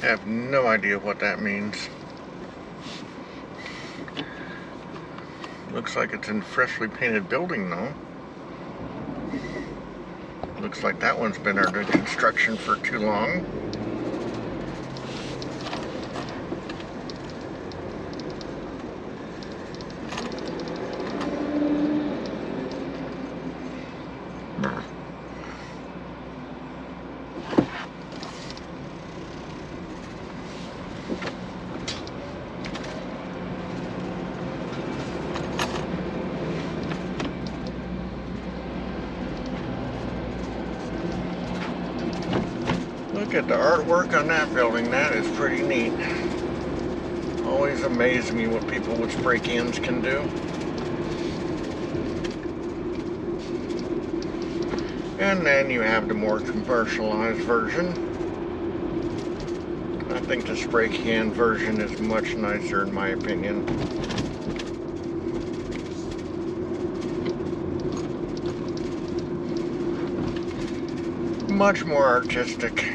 have no idea what that means. Looks like it's in freshly painted building though. Looks like that one's been under construction for too long. Look at the artwork on that building. That is pretty neat. Always amazes me what people with spray cans can do. And then you have the more commercialized version. I think the spray can version is much nicer in my opinion. Much more artistic.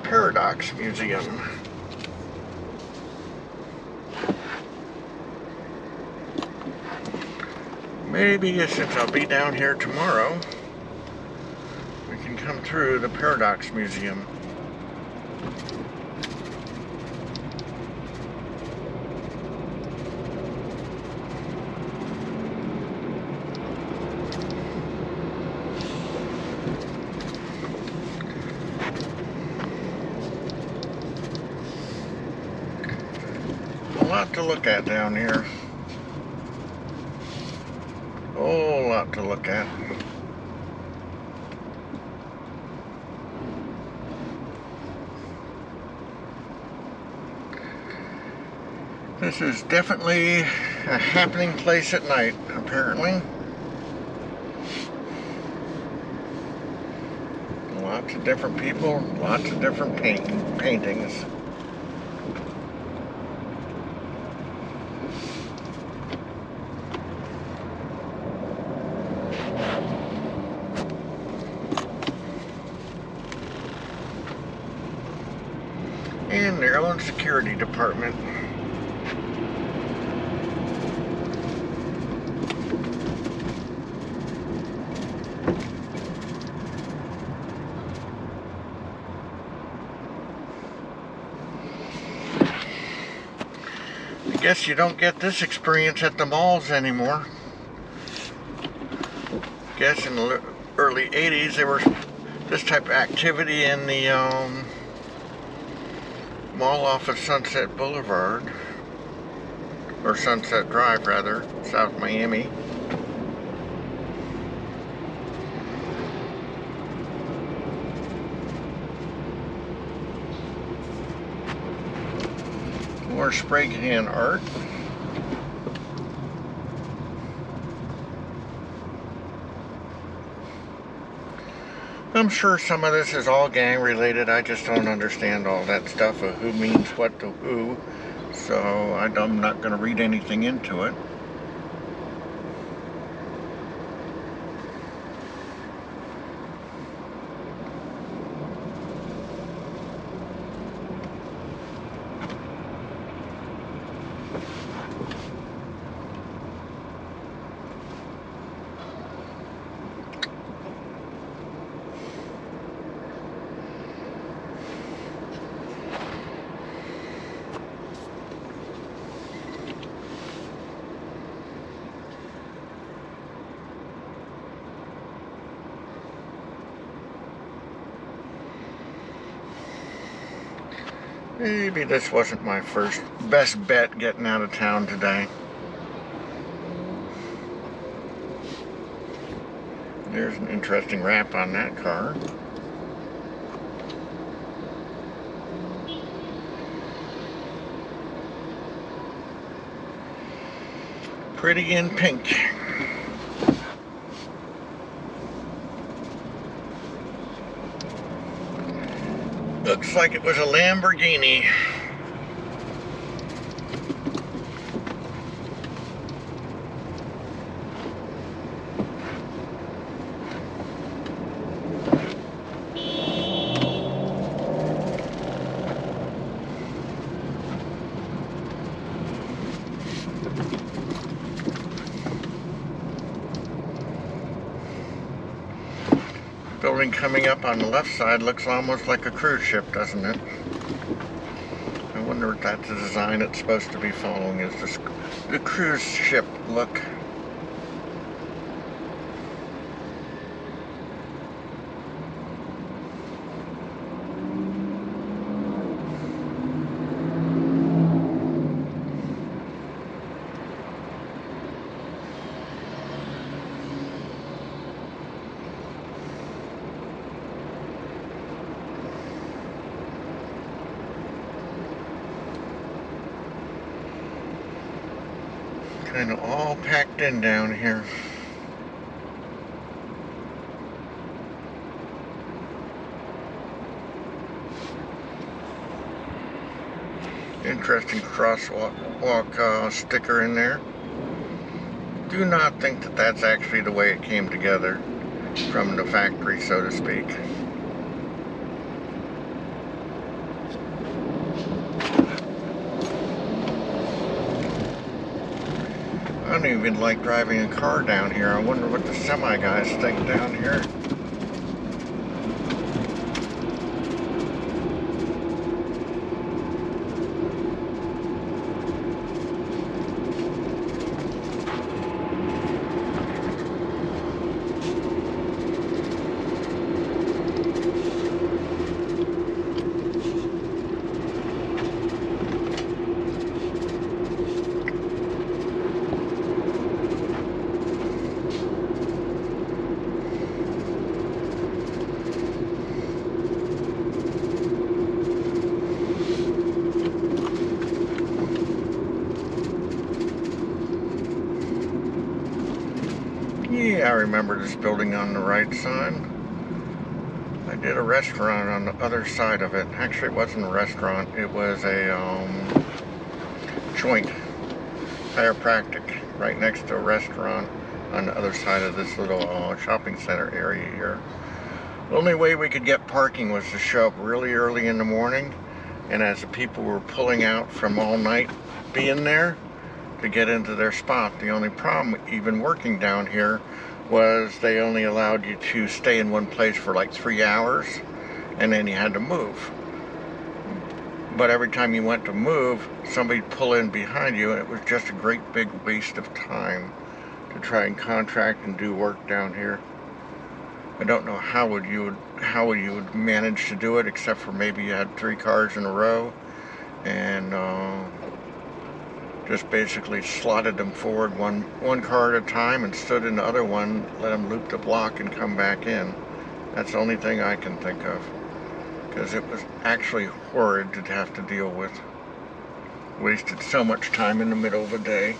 Paradox Museum. Maybe since I'll be down here tomorrow, we can come through the Paradox Museum. A lot to look at down here. Whole lot to look at. This is definitely a happening place at night, apparently. Lots of different people, lots of different paintings. And their own security department. I guess you don't get this experience at the malls anymore. I guess in the early 80s there was this type of activity in the mall off of Sunset Boulevard, or Sunset Drive rather, South Miami. More spray can art. I'm sure some of this is all gang related. I just don't understand all that stuff of who means what to who. So I'm not going to read anything into it. Maybe this wasn't my best bet getting out of town today. There's an interesting wrap on that car. Pretty in pink. Looks like it was a Lamborghini. building coming up on the left side looks almost like a cruise ship, doesn't it? I wonder if that's the design it's supposed to be following, is this the cruise ship look. Kind of all packed in down here. Interesting crosswalk sticker in there. Do not think that that's actually the way it came together from the factory, so to speak. I don't even like driving a car down here. I wonder what the semi guys think down here. Yeah, I remember this building on the right side. I did a restaurant on the other side of it. Actually, it wasn't a restaurant. It was a joint chiropractic right next to a restaurant on the other side of this little shopping center area here. The only way we could get parking was to show up really early in the morning, and as the people were pulling out from all night being there, to get into their spot. The only problem, even working down here, was they only allowed you to stay in one place for like 3 hours, and then you had to move. But every time you went to move, somebody'd pull in behind you, and it was just a great big waste of time to try and contract and do work down here. I don't know how you would manage to do it, except for maybe you had 3 cars in a row, and just basically slotted them forward one car at a time and stood in the other one, let them loop the block and come back in. That's the only thing I can think of, because it was actually horrid to have to deal with. Wasted so much time in the middle of the day.